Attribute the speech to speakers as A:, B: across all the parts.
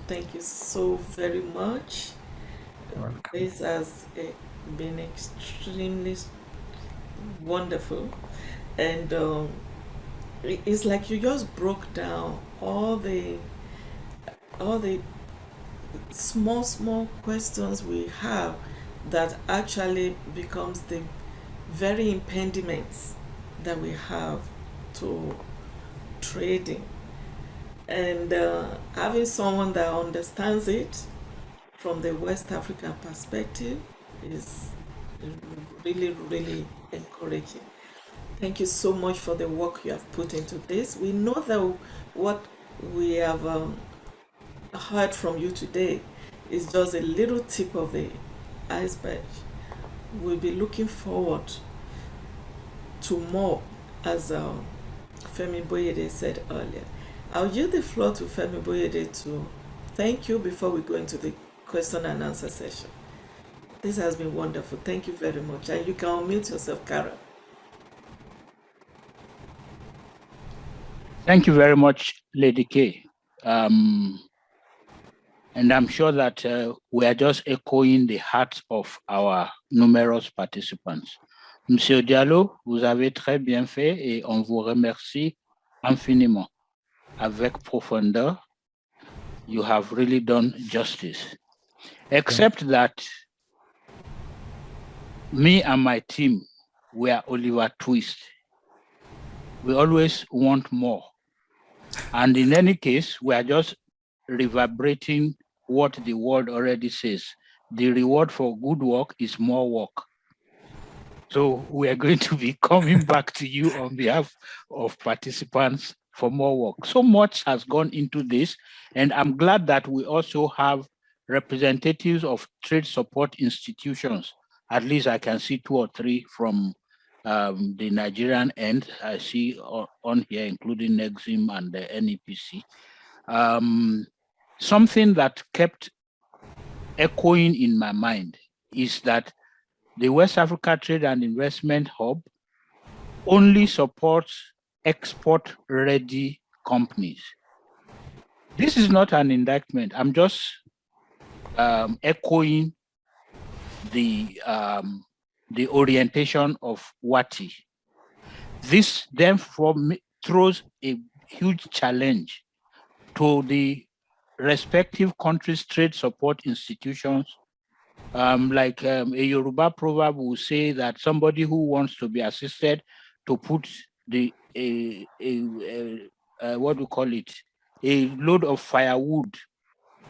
A: Thank you so very much. This has been extremely wonderful, and it's like you just broke down all the small questions we have that actually becomes the very impediments that we have to trading, and having someone that understands it from the West African perspective is really encouraging. Thank you so much for the work you have put into this. We know that what we have heard from you today is just a little tip of the iceberg. We'll be looking forward to more, as Femi Boyede said earlier. I'll yield the floor to Femi Boyede to thank you before we go into the question and answer session. This has been wonderful. Thank you very much. And you can unmute yourself, Kara.
B: Thank you very much, Lady K. And I'm sure that we are just echoing the hearts of our numerous participants. Monsieur Diallo, vous avez très bien fait et on vous remercie infiniment. Avec profondeur, you have really done justice. Except that me and my team, we are Oliver Twist. We always want more. And in any case, we are just reverberating what the word already says. The reward for good work is more work. So we are going to be coming back to you on behalf of participants for more work. So much has gone into this, and I'm glad that we also have representatives of trade support institutions. At least I can see 2 or 3 from the Nigerian end. I see on here, including Nexim and the NEPC. Something that kept echoing in my mind is that the West Africa Trade and Investment Hub only supports export-ready companies. This is not an indictment. I'm just echoing the orientation of WATI. This therefore throws a huge challenge to the respective countries' trade support institutions. Like a Yoruba proverb will say that somebody who wants to be assisted to put what do you call it, a load of firewood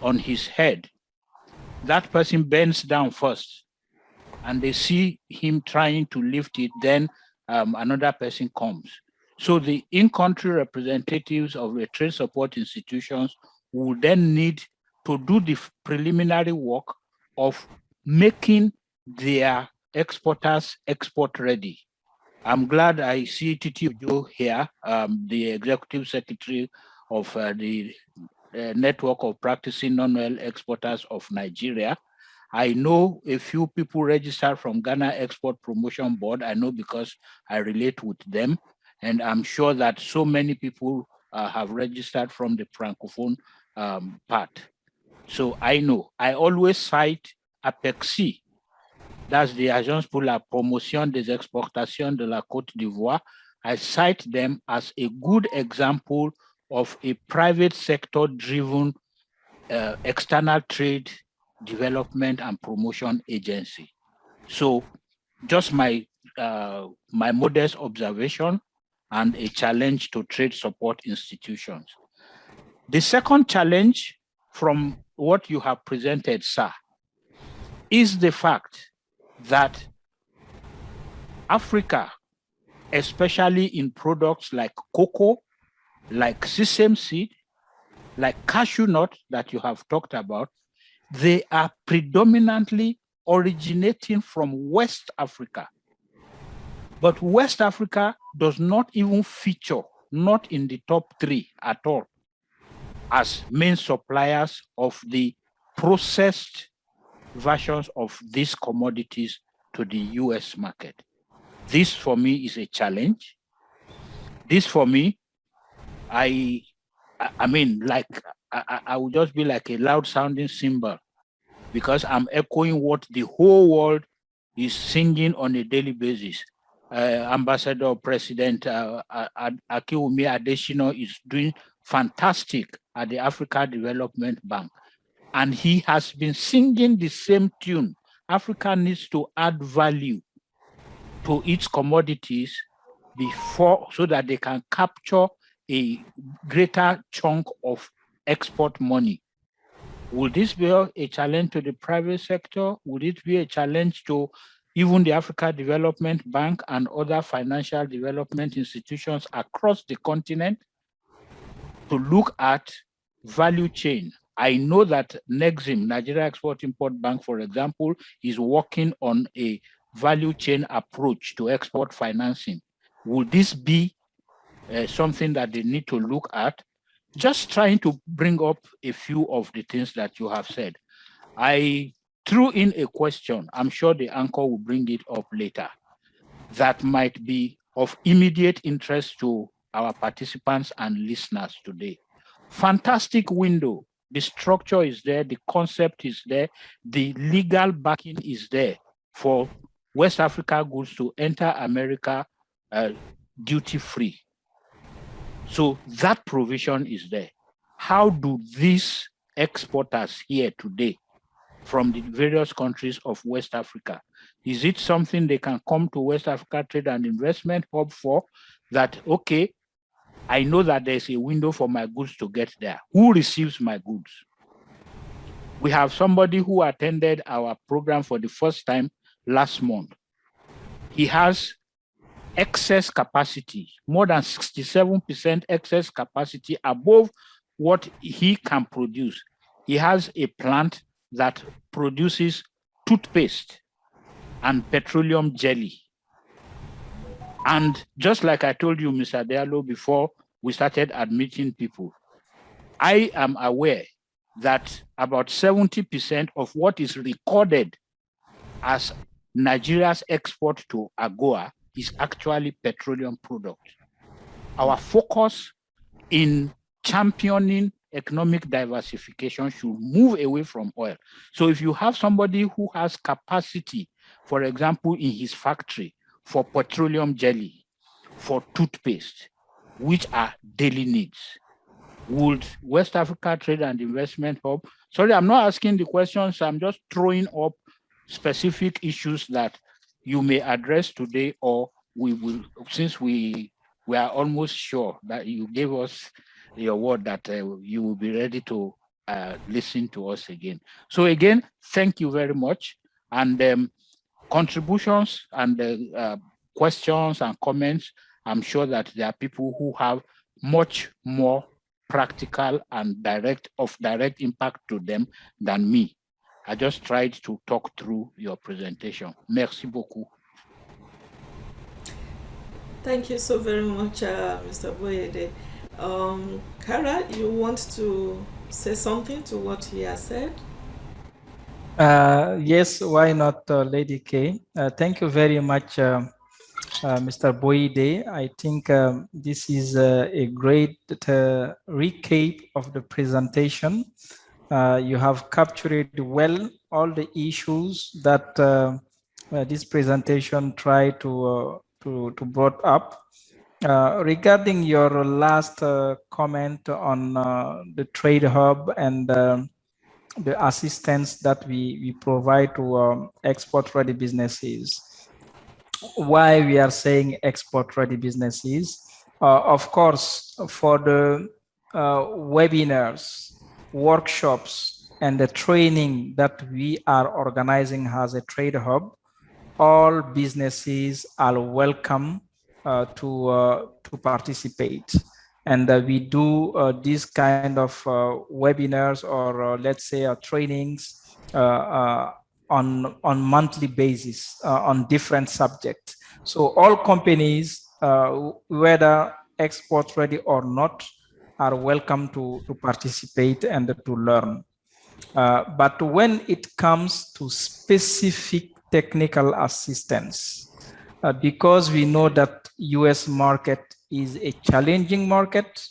B: on his head, that person bends down first and they see him trying to lift it, then another person comes. So the in-country representatives of the trade support institutions will then need to do the preliminary work of making their exporters export ready. I'm glad I see Titi Ojo here, the executive secretary of the Network of Practicing Non-Oil Exporters of Nigeria. I know a few people registered from Ghana Export Promotion Board. I know because I relate with them. And I'm sure that so many people have registered from the Francophone part. So I know. I always cite APEXI, that's the Agence pour la Promotion des Exportations de la Côte d'Ivoire. I cite them as a good example of a private sector-driven external trade development and promotion agency. So just my modest observation and a challenge to trade support institutions. The second challenge from what you have presented, sir, is the fact that Africa, especially in products like cocoa, like sesame seed, like cashew nut that you have talked about, they are predominantly originating from West Africa. But West Africa does not even feature, not in the top 3 at all, as main suppliers of the processed versions of these commodities to the US market. This for me is a challenge. This for me, I mean, like I will just be like a loud sounding cymbal, because I'm echoing what the whole world is singing on a daily basis. Ambassador President Akiwumi Adesina is doing fantastic at the Africa Development Bank. And he has been singing the same tune. Africa needs to add value to its commodities before, so that they can capture a greater chunk of export money. Will this be a challenge to the private sector? Would it be a challenge to even the Africa Development Bank and other financial development institutions across the continent to look at value chain? I know that NEXIM, Nigeria Export-Import Bank, for example, is working on a value chain approach to export financing. Would this be something that they need to look at? Just trying to bring up a few of the things that you have said. I threw in a question, I'm sure the anchor will bring it up later, that might be of immediate interest to our participants and listeners today. Fantastic window. The structure is there, the concept is there, the legal backing is there for West Africa goods to enter America duty-free. So that provision is there. How do these exporters here today from the various countries of West Africa, is it something they can come to West Africa Trade and Investment Hub for? That, okay, I know that there's a window for my goods to get there. Who receives my goods? We have somebody who attended our program for the first time last month. He has excess capacity, more than 67% excess capacity above what he can produce. He has a plant that produces toothpaste and petroleum jelly. And just like I told you, Mr. Diallo, before we started admitting people, I am aware that about 70% of what is recorded as Nigeria's export to AGOA is actually petroleum product. Our focus in championing economic diversification should move away from oil. So if you have somebody who has capacity, for example, in his factory for petroleum jelly, for toothpaste, which are daily needs, would West Africa Trade and Investment Hub, sorry, I'm not asking the questions, I'm just throwing up specific issues that you may address today, or we will, since we are almost sure that you gave us your word that you will be ready to listen to us again. So again, thank you very much. And contributions and questions and comments, I'm sure that there are people who have much more practical and direct impact to them than me. I just tried to talk through your presentation. Merci beaucoup.
A: Thank you so very much, Mr. Boyede. Kara, you want to say something to what he has said?
C: Yes, why not, Lady K? Thank you very much, Mr. Boyede. I think this is a great recap of the presentation. You have captured well all the issues that this presentation tried to brought up. Regarding your last comment on the trade hub and the assistance that we provide to export-ready businesses. Why we are saying export-ready businesses? Of course, for the webinars, workshops, and the training that we are organizing as a trade hub, all businesses are welcome to participate. And we do this kind of webinars or let's say trainings on monthly basis on different subjects. So all companies, whether export ready or not, are welcome to participate and to learn. But when it comes to specific technical assistance, because we know that US market is a challenging market,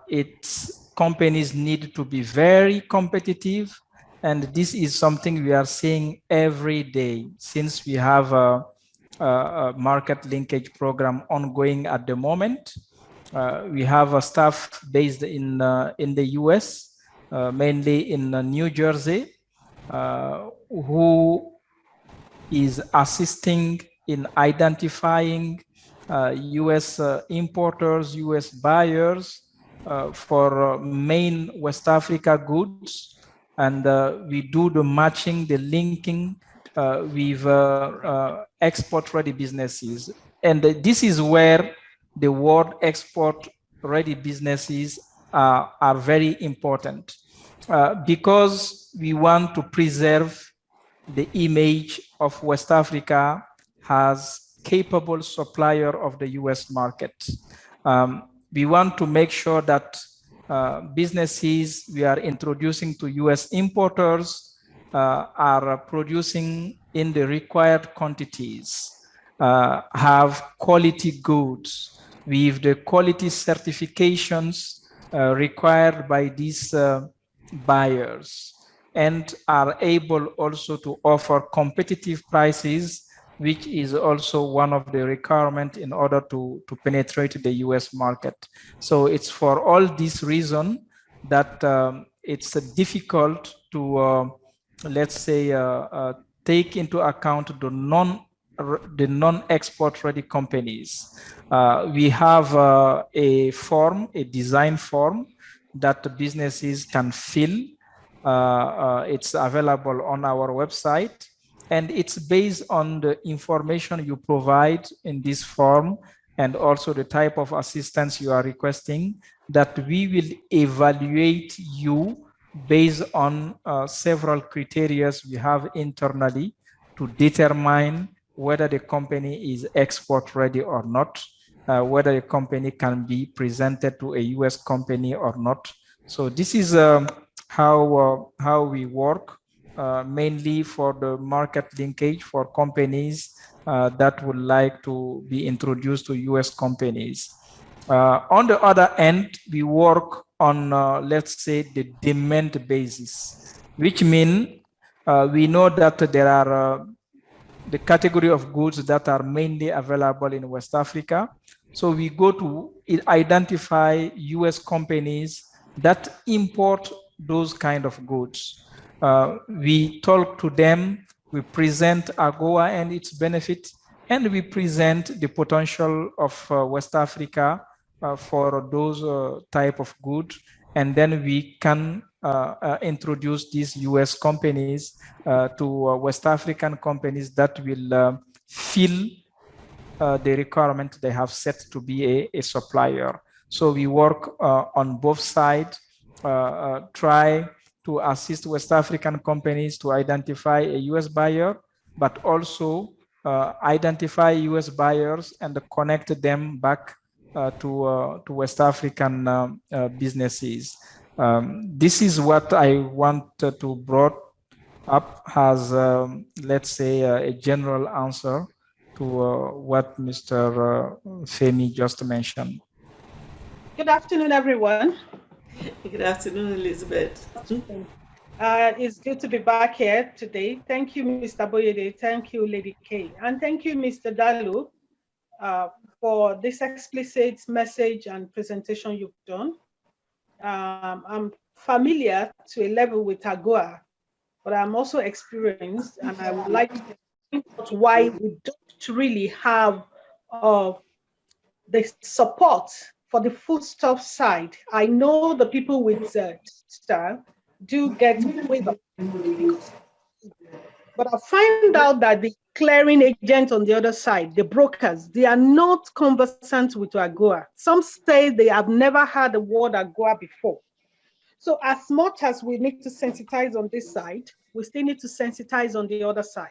C: it's companies need to be very competitive. And this is something we are seeing every day since we have a market linkage program ongoing at the moment. We have a staff based in the US, mainly in New Jersey, who is assisting in identifying US importers, US buyers for main West Africa goods. And we do the matching, the linking with export-ready businesses. And this is where the word export-ready businesses are very important because we want to preserve the image of West Africa as capable supplier of the US market. We want to make sure that businesses we are introducing to US importers are producing in the required quantities, have quality goods with the quality certifications required by these buyers, and are able also to offer competitive prices, which is also one of the requirements in order to penetrate the US market. So it's for all these reasons that it's difficult to, let's say, take into account the non-export ready companies. We have a form, a design form that businesses can fill. It's available on our website, and it's based on the information you provide in this form and also the type of assistance you are requesting, that we will evaluate you based on several criteria we have internally to determine whether the company is export ready or not, whether a company can be presented to a US company or not. So this is how we work, mainly for the market linkage for companies that would like to be introduced to US companies. On the other end, we work on, let's say, the demand basis, which means we know that there are the category of goods that are mainly available in West Africa. So we go to identify US companies that import those kind of goods. We talk to them, we present AGOA and its benefit, and we present the potential of West Africa for those type of goods. And then we can introduce these US companies to West African companies that will fill the requirement they have set to be a supplier. So we work on both sides, try to assist West African companies to identify a US buyer, but also identify US buyers and connect them back to West African businesses. This is what I want to brought up as, let's say, a general answer to what Mr. Femi just mentioned.
D: Good afternoon, everyone.
A: Good afternoon, Elizabeth.
D: It's good to be back here today. Thank you, Mr. Boyede. Thank you, Lady K. And thank you, Mr. Diallo, for this explicit message and presentation you've done. I'm familiar to a level with AGOA, but I'm also experienced, and I would like to point out why we don't really have the support for the foodstuff side. I know the people with style do get waiver, but I find out that the clearing agent on the other side, the brokers, they are not conversant with AGOA. Some say they have never heard the word AGOA before. So as much as we need to sensitize on this side, we still need to sensitize on the other side.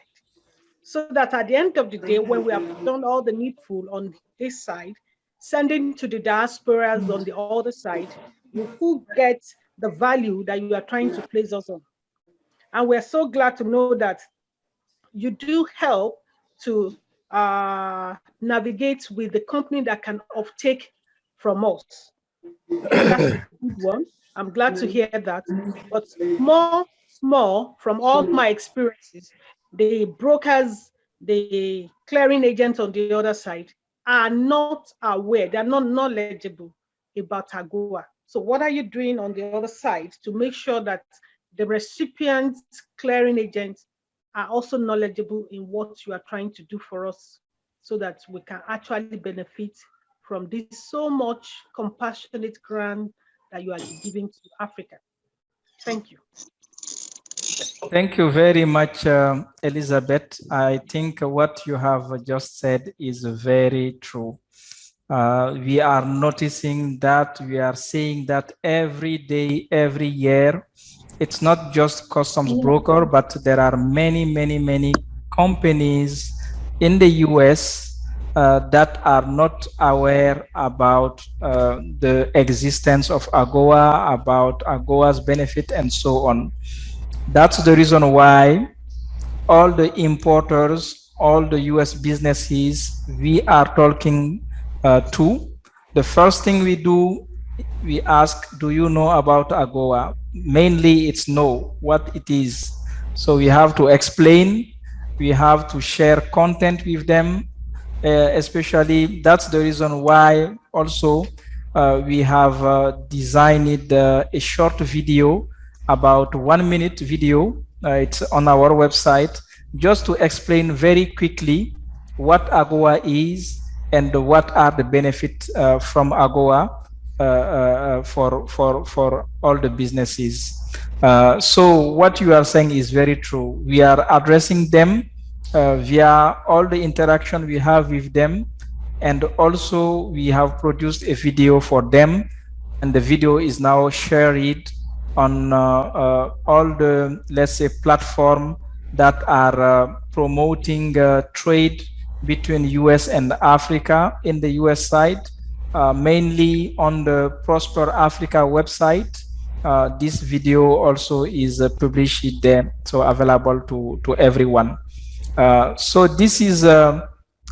D: So that at the end of the day, when we have done all the needful on this side, sending to the diasporas on the other side, you will get the value that you are trying to place us on. And we're so glad to know that you do help to navigate with the company that can uptake from us. That's a good one. I'm glad to hear that. But more small, from all my experiences, the brokers, the clearing agents on the other side are not aware, they're not knowledgeable about AGOA. So what are you doing on the other side to make sure that the recipients, clearing agents are also knowledgeable in what you are trying to do for us so that we can actually benefit from this so much compassionate grant that you are giving to Africa? Thank you.
C: Thank you very much, Elizabeth. I think what you have just said is very true. We are noticing that, we are seeing that every day, every year. It's not just customs broker, but there are many companies in the US that are not aware about the existence of AGOA, about AGOA's benefit, and so on. That's the reason why all the importers, all the US businesses we are talking to, the first thing we do, we ask, do you know about AGOA? Mainly it's no, what it is. So we have to explain, we have to share content with them, especially that's the reason why also we have designed a short video, about 1 minute video. It's on our website, just to explain very quickly what AGOA is and what are the benefits from AGOA for all the businesses. So what you are saying is very true. We are addressing them via all the interaction we have with them, and also we have produced a video for them, and the video is now shared on all the, let's say, platform that are promoting trade between US and Africa in the US side, mainly on the Prosper Africa website. This video also is published there, so available to everyone. So this is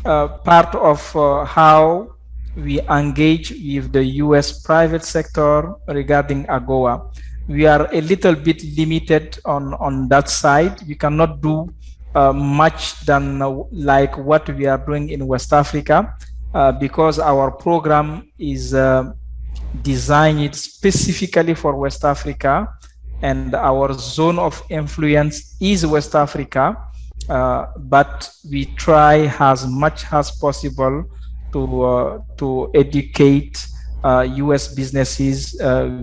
C: part of how we engage with the US private sector regarding AGOA. We are a little bit limited on that side. We cannot do much than like what we are doing in West Africa because our program is designed specifically for West Africa, and our zone of influence is West Africa. But we try as much as possible to educate US businesses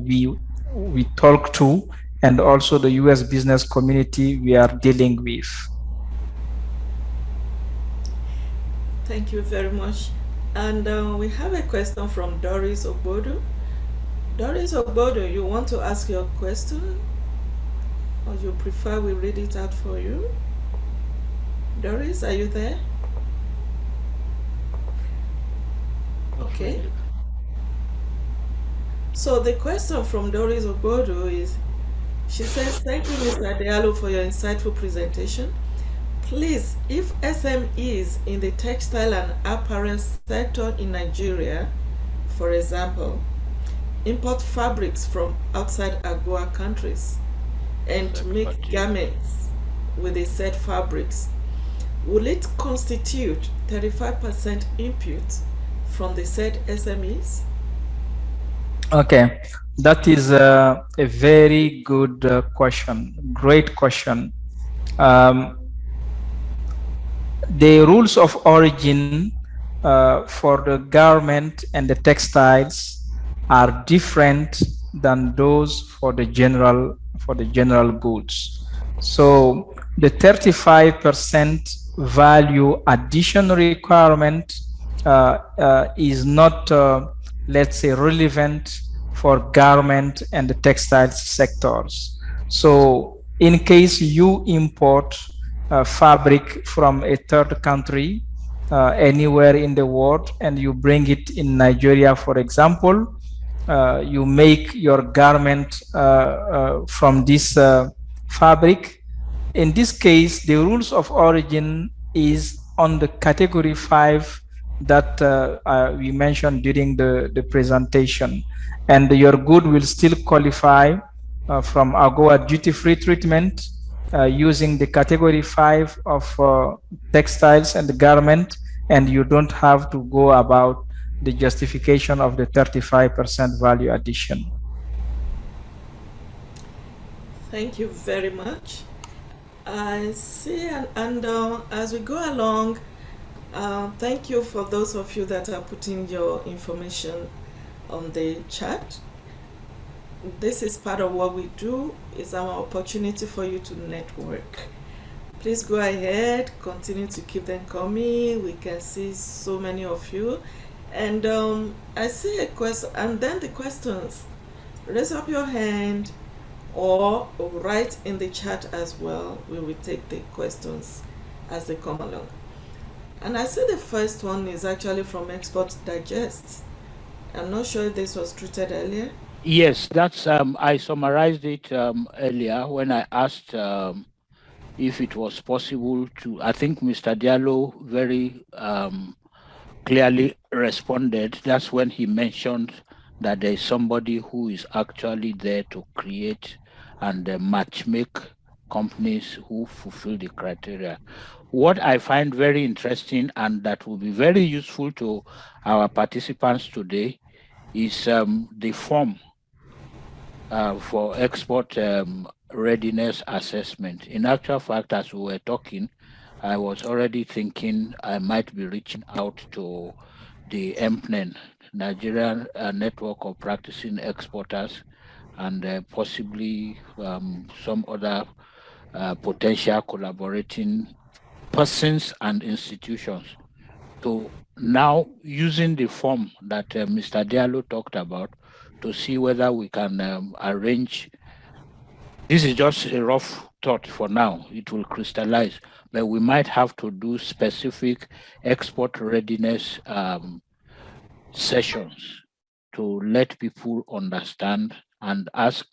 C: we talk to, and also the US business community we are dealing with.
A: Thank you very much. And we have a question from Doris Obodo. Doris Obodo, you want to ask your question, or you prefer we read it out for you? Doris, are you there? Okay. So the question from Doris Obodo is, she says, thank you, Mr. Diallo, for your insightful presentation. Please, if SMEs in the textile and apparel sector in Nigeria, for example, import fabrics from outside AGOA countries and make garments with the said fabrics, will it constitute 35% input from the said SMEs?
C: Okay, that is a very good question, great question. The rules of origin for the garment and the textiles are different than those for the general goods. So the 35% value addition requirement is not, let's say, relevant for garment and the textile sectors. So in case you import fabric from a third country, anywhere in the world, and you bring it in Nigeria, for example, you make your garment from this fabric. In this case, the rules of origin is on the category 5 that we mentioned during the presentation. And your good will still qualify from AGOA duty-free treatment using the category 5 of textiles and garment, and you don't have to go about the justification of the 35% value addition.
A: Thank you very much. I see, and as we go along, thank you for those of you that are putting your information on the chat. This is part of what we do. It's our opportunity for you to network. Please go ahead, continue to keep them coming. We can see so many of you. And I see a question, and then the questions. Raise up your hand or write in the chat as well. We will take the questions as they come along. And I see the first one is actually from Export Digest. I'm not sure if this was treated earlier.
B: Yes, that's I summarized it earlier when I asked if it was possible to. I think Mr. Diallo very clearly responded. That's when he mentioned that there is somebody who is actually there to create and match make companies who fulfill the criteria. What I find very interesting and that will be very useful to our participants today is the form for export readiness assessment. In actual fact, as we were talking, I was already thinking I might be reaching out to the MPNEN, Nigerian Network of Practicing Exporters, and possibly some other potential collaborating persons and institutions. So now using the form that Mr. Diallo talked about to see whether we can arrange. This is just a rough thought for now. It will crystallize, but we might have to do specific export readiness sessions to let people understand and ask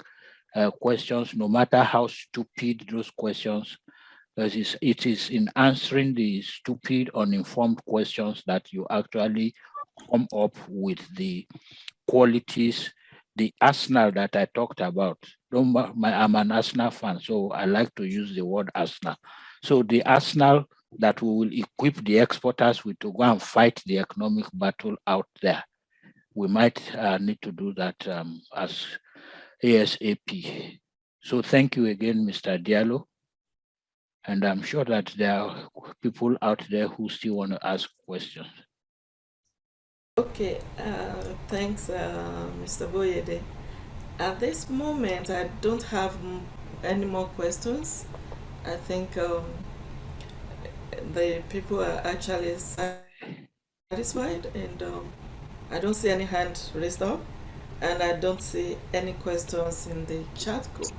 B: questions, no matter how stupid those questions, because it is in answering the stupid, uninformed questions that you actually come up with the qualities, the arsenal that I talked about. I'm an Arsenal fan, so I like to use the word arsenal. So the arsenal that we will equip the exporters with to go and fight the economic battle out there. We might need to do that as ASAP. So thank you again, Mr. Diallo. And I'm sure that there are people out there who still want to ask questions.
A: Okay, thanks, Mr. Boyede. At this moment, I don't have any more questions. I think the people are actually satisfied, and I don't see any hand raised up, and I don't see any questions in the chat group.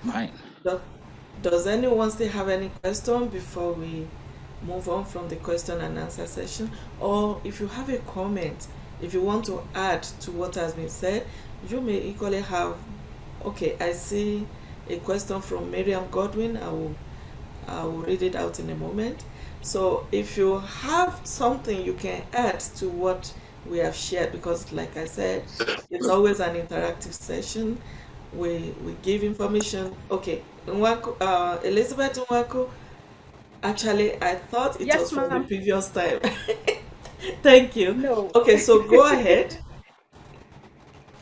B: Fine.
A: Does anyone still have any question before we move on from the question and answer session? Or if you have a comment, if you want to add to what has been said, you may equally have. Okay, I see a question from Miriam Godwin. I will read it out in a moment. So if you have something you can add to what we have shared, because like I said, it's always an interactive session. We give information. Okay, Elizabeth Nwako, actually I thought it was from the previous time. Thank you.
D: No.
A: Okay, so go ahead.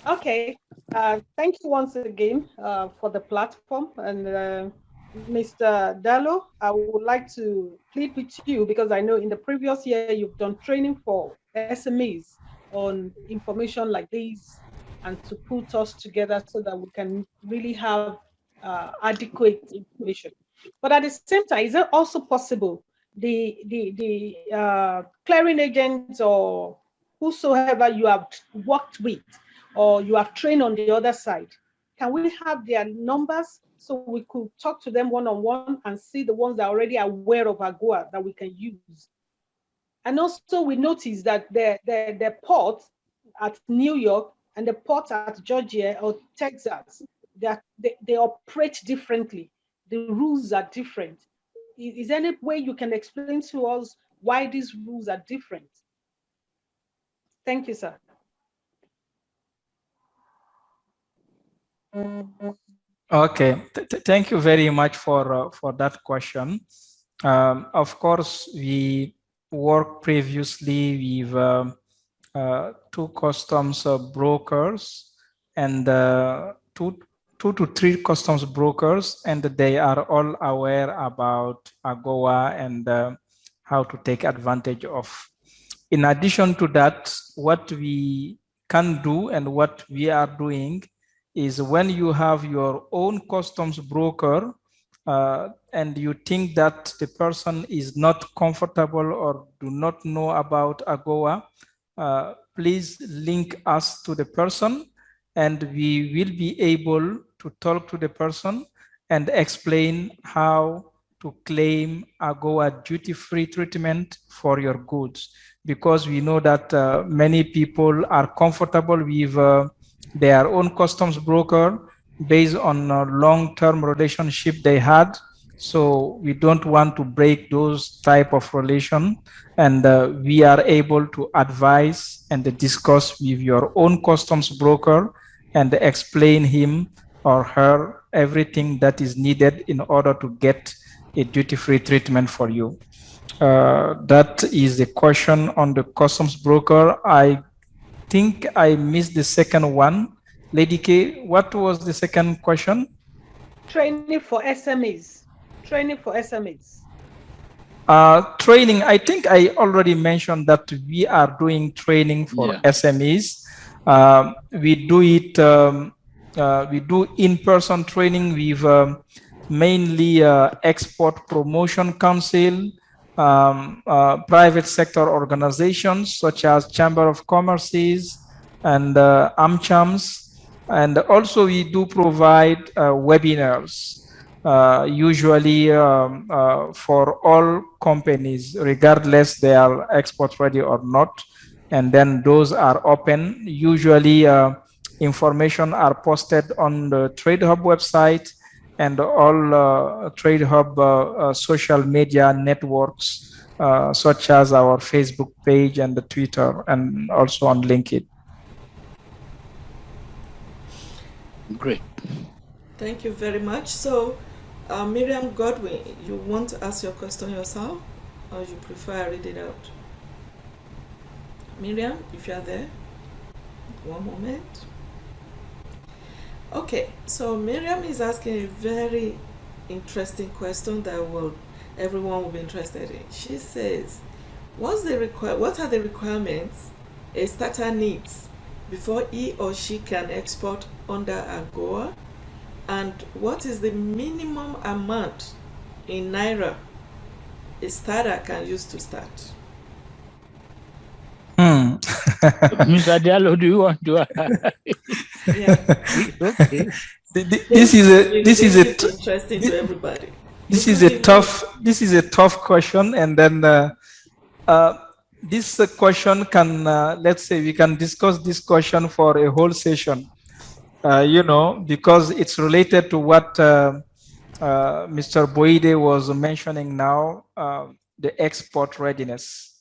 D: Okay. Thank you once again for the platform. And Mr. Diallo, I would like to plead with you, because I know in the previous year you've done training for SMEs on information like this, and to put us together so that we can really have adequate information. But at the same time, is it also possible the clearing agents or whosoever you have worked with or you have trained on the other side, can we have their numbers so we could talk to them one-on-one and see the ones that are already aware of AGOA that we can use? And also we noticed that the port at New York and the port at Georgia or Texas, they operate differently. The rules are different. Is there any way you can explain to us why these rules are different? Thank you, sir.
C: Okay, thank you very much for that question. Of course, we worked previously with two customs brokers and two to three customs brokers, and they are all aware about AGOA and how to take advantage of. In addition to that, what we can do and what we are doing is when you have your own customs broker and you think that the person is not comfortable or do not know about AGOA, please link us to the person and we will be able to talk to the person and explain how to claim AGOA duty-free treatment for your goods, because we know that many people are comfortable with their own customs broker based on a long-term relationship they had. So we don't want to break those type of relation, and we are able to advise and discuss with your own customs broker and explain him or her everything that is needed in order to get a duty-free treatment for you. That is the question on the customs broker. I think I missed the second one. Lady K, what was the second question?
D: Training for SMEs. Training for SMEs.
C: Training, I think I already mentioned that we are doing training for SMEs. We do it, we do in-person training with mainly Export Promotion Council, private sector organizations such as Chamber of Commerce's and AmChams. And also we do provide webinars, usually for all companies, regardless they are export ready or not. And then those are open. Usually information are posted on the Trade Hub website and all Trade Hub social media networks, such as our Facebook page and the Twitter, and also on LinkedIn.
B: Great.
A: Thank you very much. So, Miriam Godwin, you want to ask your question yourself, or you prefer I read it out? Miriam, if you are there, one moment. Okay, so Miriam is asking a very interesting question that everyone will be interested in. She says, what are the requirements a starter needs before he or she can export under AGOA? And what is the minimum amount in Naira a starter can use to start?
B: Mr. Diallo, do you want to?
A: Okay.
C: This is
A: interesting to everybody.
C: This is a tough question, and then this question can let's say we can discuss this question for a whole session. You know, because it's related to what Mr. Boide was mentioning now, the export readiness.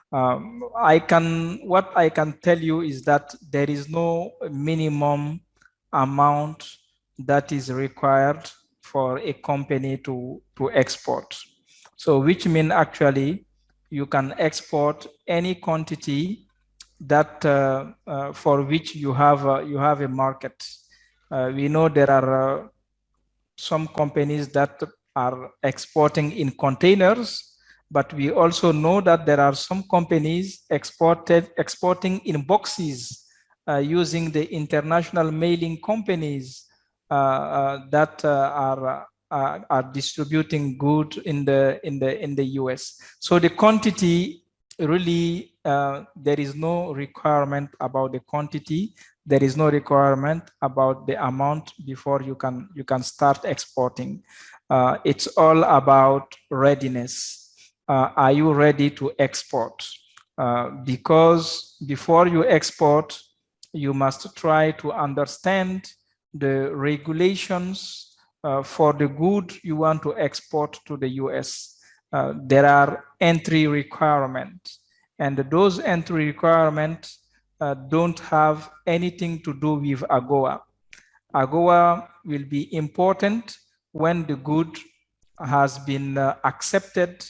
C: What I can tell you is that there is no minimum amount that is required for a company to export. So which means actually you can export any quantity that for which you have a market. We know there are some companies that are exporting in containers, but we also know that there are some companies exporting in boxes using the international mailing companies that are distributing goods in the US. So the quantity really there is no requirement about the quantity. There is no requirement about the amount before you can start exporting. It's all about readiness. Are you ready to export? Because before you export, you must try to understand the regulations for the good you want to export to the US. There are entry requirements, and those entry requirements don't have anything to do with AGOA. AGOA will be important when the good has been accepted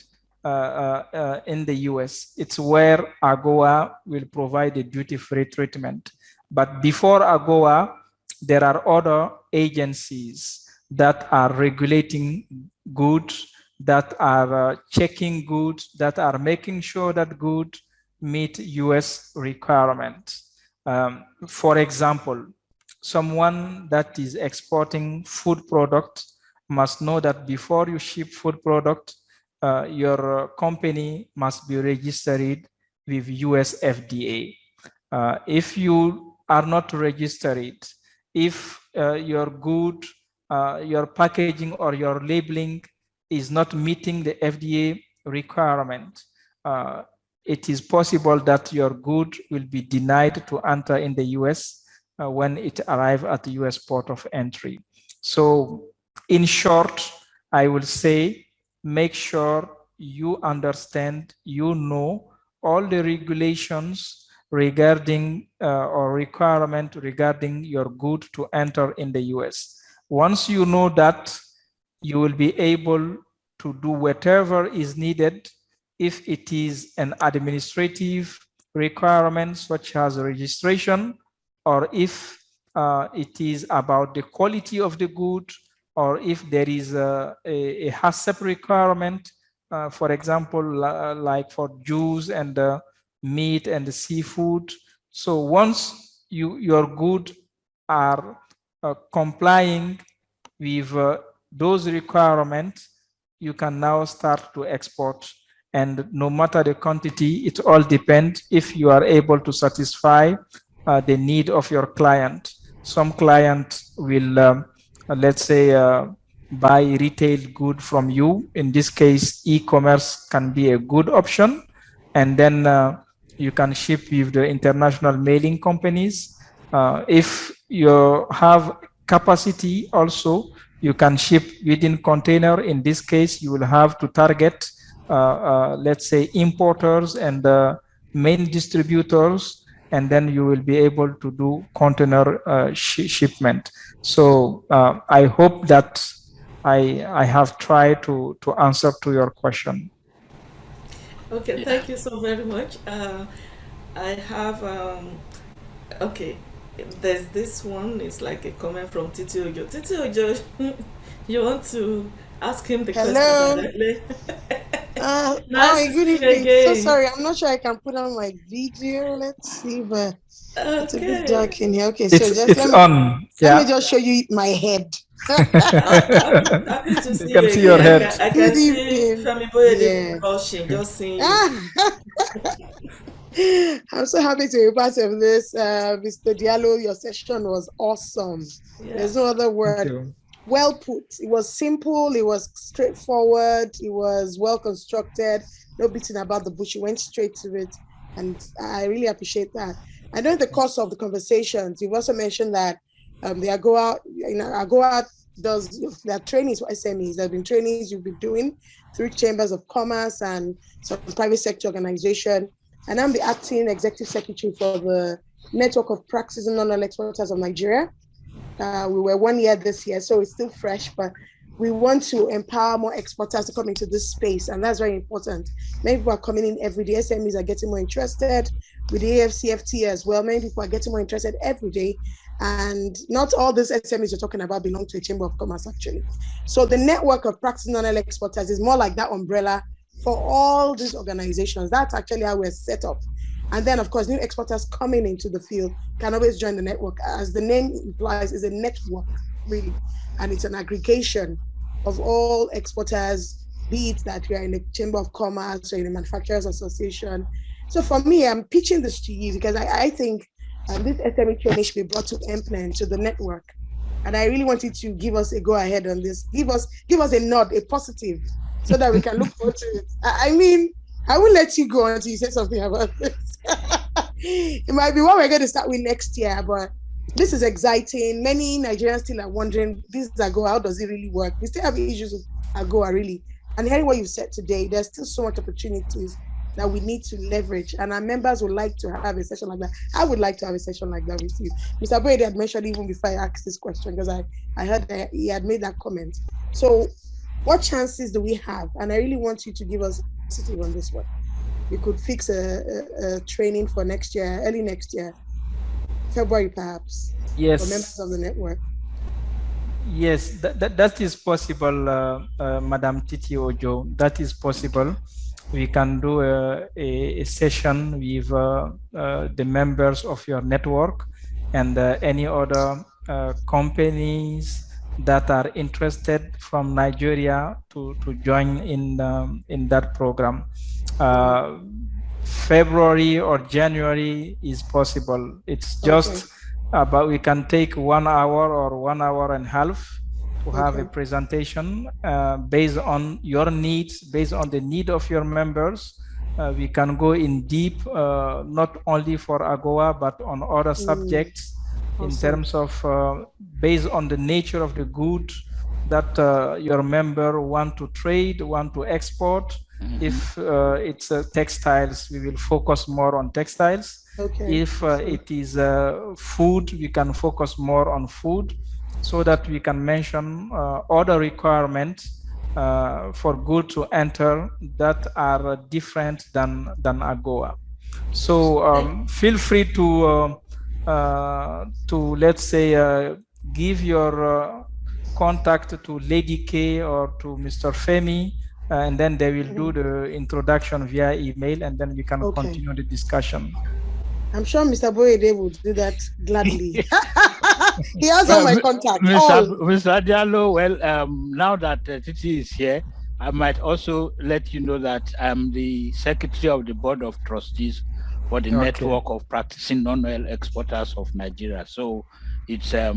C: in the US. It's where AGOA will provide a duty-free treatment. But before AGOA, there are other agencies that are regulating goods, that are checking goods, that are making sure that goods meet US requirements. For example, someone that is exporting food products must know that before you ship food product, your company must be registered with US FDA. If you are not registered, if your good, your packaging or your labeling is not meeting the FDA requirement, it is possible that your good will be denied to enter in the US when it arrives at the US port of entry. So in short, I will say, make sure you understand, you know all the regulations regarding or requirement regarding your good to enter in the US. Once you know that, you will be able to do whatever is needed. If it is an administrative requirement such as registration, or if it is about the quality of the good, or if there is a HACCP requirement, for example, like for juice and meat and seafood. So once your good are complying with those requirements, you can now start to export. And no matter the quantity, it all depends if you are able to satisfy the need of your client. Some clients will, let's say, buy retail good from you. In this case, e-commerce can be a good option. And then you can ship with the international mailing companies. If you have capacity also, you can ship within container. In this case, you will have to target, let's say, importers and main distributors, and then you will be able to do container shipment. So I hope that I have tried to answer to your question.
A: Okay, thank you so very much. I have, okay, there's this one, it's like a comment from Titi Ojo. Titi Ojo, you want to ask him the question directly?
E: Hi, good evening. So sorry, I'm not sure I can put on my video. Let's see, but it's a bit dark in here. Okay, so just let me just show you my head.
A: Happy to see
C: you can
A: you
C: see your head.
A: I can see Femi Boyede blushing, just seeing you.
E: I'm so happy to be part of this. Mr. Diallo, your session was awesome. Yeah. There's no other word. Well put. It was simple, it was straightforward, it was well constructed, no beating about the bush. You went straight to it, and I really appreciate that. I know in the course of the conversations, you've also mentioned that the AGOA, AGOA does their trainings for SMEs. There have been trainings you've been doing through chambers of commerce and some private sector organization. And I'm the acting executive secretary for the Network of Practicing Non-Oil Exporters of Nigeria. We were 1 year this year, so it's still fresh, but we want to empower more exporters to come into this space, and that's very important. Many people are coming in every day. SMEs are getting more interested with the AFCFT as well. Many people are getting more interested every day, and not all these SMEs you're talking about belong to a chamber of commerce, actually. So the network of practicing non-oil exporters is more like that umbrella for all these organizations. That's actually how we're set up. And then, of course, new exporters coming into the field can always join the network. As the name implies, it's a network, really. And it's an aggregation of all exporters, be it that you're in a chamber of commerce or in a manufacturers association. So for me, I'm pitching this to you because I think this SME training should be brought to implement to the network. And I really want you to give us a go ahead on this. Give us a nod, a positive, so that we can look forward to it. I mean, I will let you go until you say something about this. It might be what we're going to start with next year, but this is exciting. Many Nigerians still are wondering, this is AGOA, how does it really work? We still have issues with AGOA, really. And hearing what you said today, there's still so much opportunities that we need to leverage, and our members would like to have a session like that. I would like to have a session like that with you. Mr. Boyd had mentioned even before I asked this question, because I heard that he had made that comment. So what chances do we have? And I really want you to give us on this one. We could fix a training for next year, early next year, February perhaps,
C: yes,
E: for members of the network.
C: Yes, that is possible, Madam Titi Ojo. That is possible. We can do a session with the members of your network and any other companies that are interested from Nigeria to join in that program. February or January is possible. It's just about, we can take 1 hour or 1 hour and a half to have a presentation based on your needs, based on the need of your members. We can go in deep, not only for AGOA, but on other subjects in terms of based on the nature of the good that your member want to trade, want to export. If it's textiles, we will focus more on textiles. If it is food, we can focus more on food, so that we can mention other requirements for good to enter that are different than AGOA. So feel free to let's say give your contact to Lady K or to Mr. Femi, and then they will do the introduction via email, and then we can continue the discussion.
E: I'm sure Mr. Boyede will do that gladly. He has all my contacts.
B: Mr. Diallo, well, now that Titi is here, I might also let you know that I'm the secretary of the board of trustees for the network of practicing non-oil exporters of Nigeria. So it's what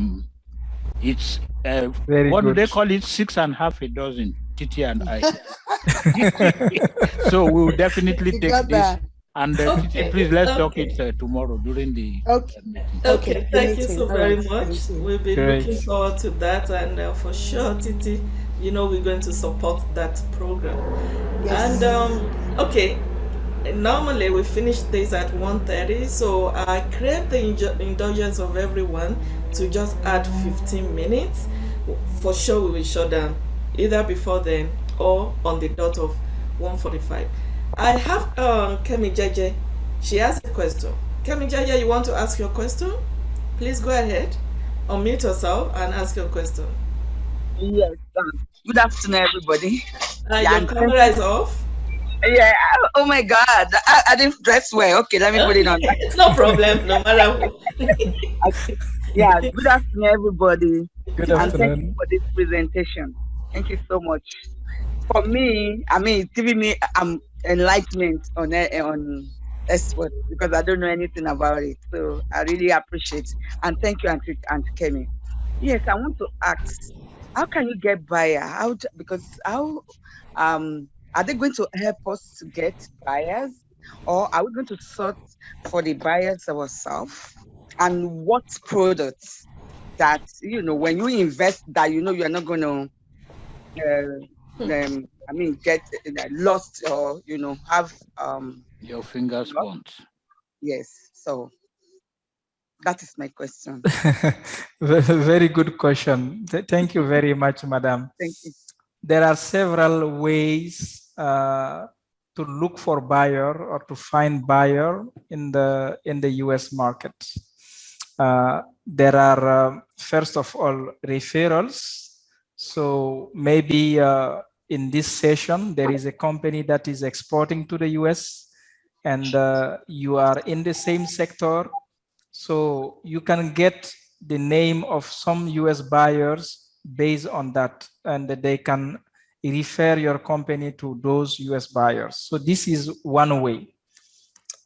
B: do they call it? 6.5 dozen, Titi and I. So we will definitely take this. And Titi, please, let's talk it tomorrow during the
A: Okay, thank you so very much. We'll be looking forward to that, and for sure, Titi, you know, we're going to support that program. Yes. And okay, normally we finish this at 1:30, so I crave the indulgence of everyone to just add 15 minutes. For sure, we will shut down either before then or on the dot of 1:45. I have Kemi Jeje. She has a question. Kemi Jeje, you want to ask your question? Please go ahead, unmute yourself and ask your question.
F: Yes. Good afternoon, everybody.
A: Your camera is off.
F: Yeah. Oh my God. I didn't dress well. Okay, let me put it on.
A: No problem. No matter who.
F: Yeah. Good afternoon, everybody.
C: Good afternoon.
F: And thank you for this presentation. Thank you so much. For me, I mean, it's giving me enlightenment on export, because I don't know anything about it. So I really appreciate it. And thank you, Auntie Kemi. Yes, I want to ask, how can you get buyer? Are they going to help us to get buyers, or are we going to sort for the buyers ourselves? And what products that, you know, when you invest, that you know you're not going to get lost, or, you know, have
B: your fingers burnt.
F: Yes. So that is my question.
C: Very good question. Thank you very much, Madam.
F: Thank you.
C: There are several ways to look for buyer or to find buyer in the US market. There are first of all referrals. So maybe in this session, there is a company that is exporting to the US, and you are in the same sector. So you can get the name of some US buyers based on that, and they can refer your company to those US buyers. So this is one way.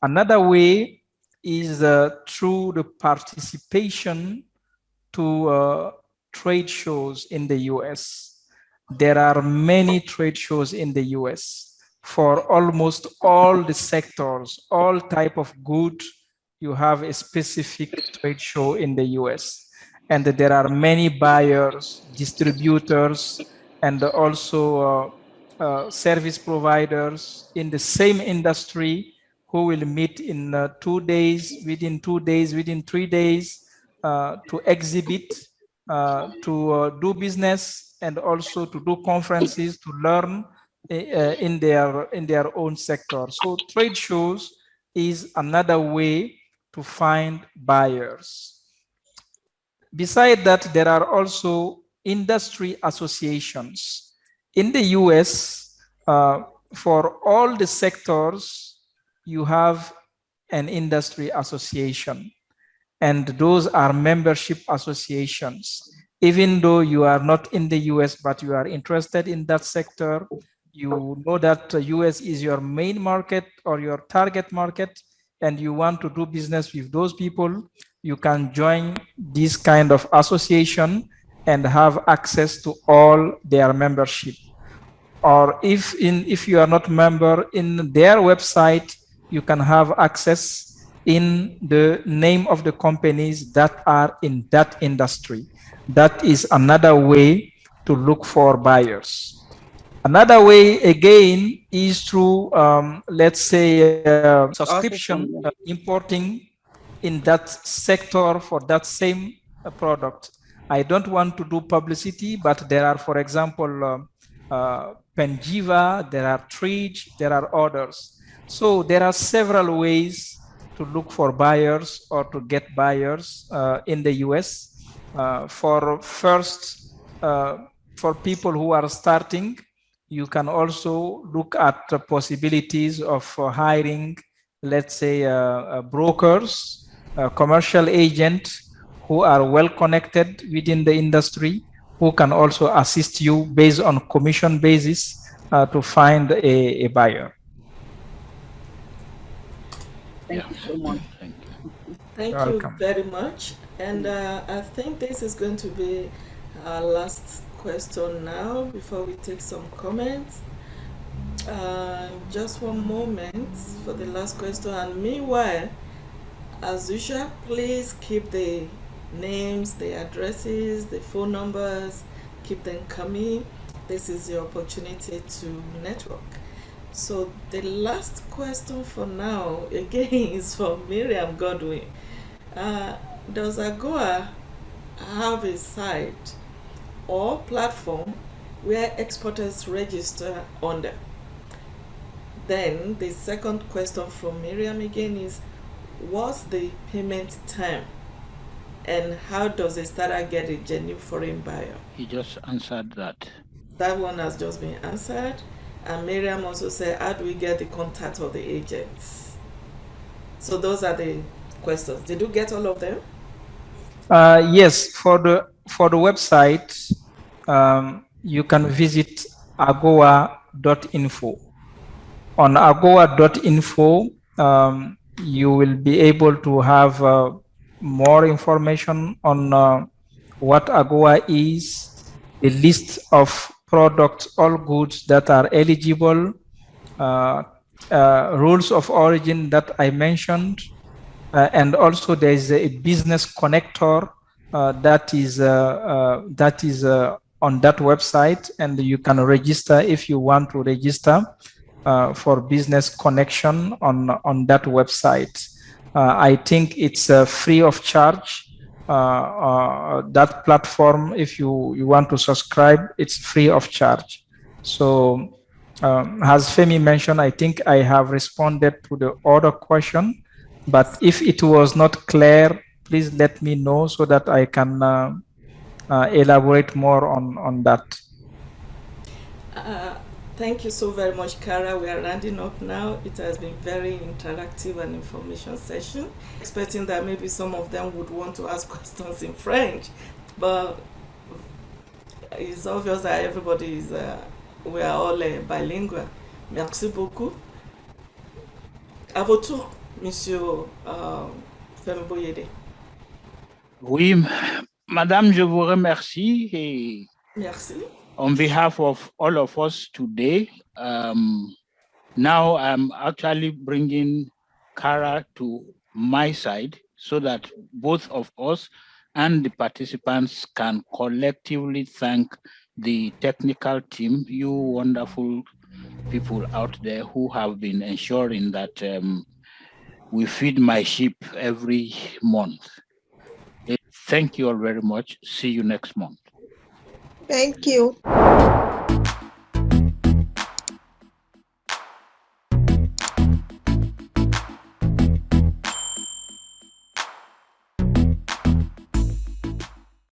C: Another way is through the participation to trade shows in the US. There are many trade shows in the US for almost all the sectors, all type of good. You have a specific trade show in the US, and there are many buyers, distributors, and also service providers in the same industry who will meet in 2 days, within 2 days, within 3 days to exhibit, to do business, and also to do conferences to learn in their own sector. So trade shows is another way to find buyers. Besides that, there are also industry associations. In the US, for all the sectors, you have an industry association, and those are membership associations. Even though you are not in the US, but you are interested in that sector, you know that the US is your main market or your target market, and you want to do business with those people, you can join this kind of association and have access to all their membership. Or if you are not member, in their website, you can have access in the name of the companies that are in that industry. That is another way to look for buyers. Another way, again, is through, let's say, subscription importing in that sector for that same product. I don't want to do publicity, but there are, for example, Penjiva, there are Tridge, there are others. So there are several ways to look for buyers or to get buyers in the US. For people who are starting, you can also look at the possibilities of hiring, let's say, brokers, commercial agents who are well connected within the industry, who can also assist you based on commission basis to find a buyer.
F: Thank you so much.
A: Thank you very much. And I think this is going to be our last question now before we take some comments. Just one moment for the last question. And meanwhile, as usual, please keep the names, the addresses, the phone numbers, keep them coming. This is your opportunity to network. So the last question for now, again, is from Miriam Godwin. Does AGOA have a site or platform where exporters register under? Then the second question from Miriam again is, what's the payment term? And how does a starter get a genuine foreign buyer?
B: He just answered that.
A: That one has just been answered. And Miriam also said, how do we get the contact of the agents? So those are the questions. Did you get all of them?
C: Yes, for the website, you can visit agoa.info. On agoa.info, you will be able to have more information on what AGOA is, a list of products, all goods that are eligible, rules of origin that I mentioned, and also there is a business connector that is on that website, and you can register if you want to register for business connection on that website. I think it's free of charge. That platform, if you want to subscribe, it's free of charge. So as Femi mentioned, I think I have responded to the other question, but if it was not clear, please let me know so that I can elaborate more on that.
A: Thank you so very much, Kara. We are rounding up now. It has been very interactive and information session. Expecting that maybe some of them would want to ask questions in French, but it's obvious that everybody is, we are all bilingual. Merci beaucoup. À votre tour, Monsieur Femboyede.
B: Oui, Madame, je vous remercie. Et
A: merci.
B: On behalf of all of us today, now I'm actually bringing Kara to my side so that both of us and the participants can collectively thank the technical team, you wonderful people out there who have been ensuring that we feed my sheep every month. Thank you all very much. See you next month.
E: Thank you.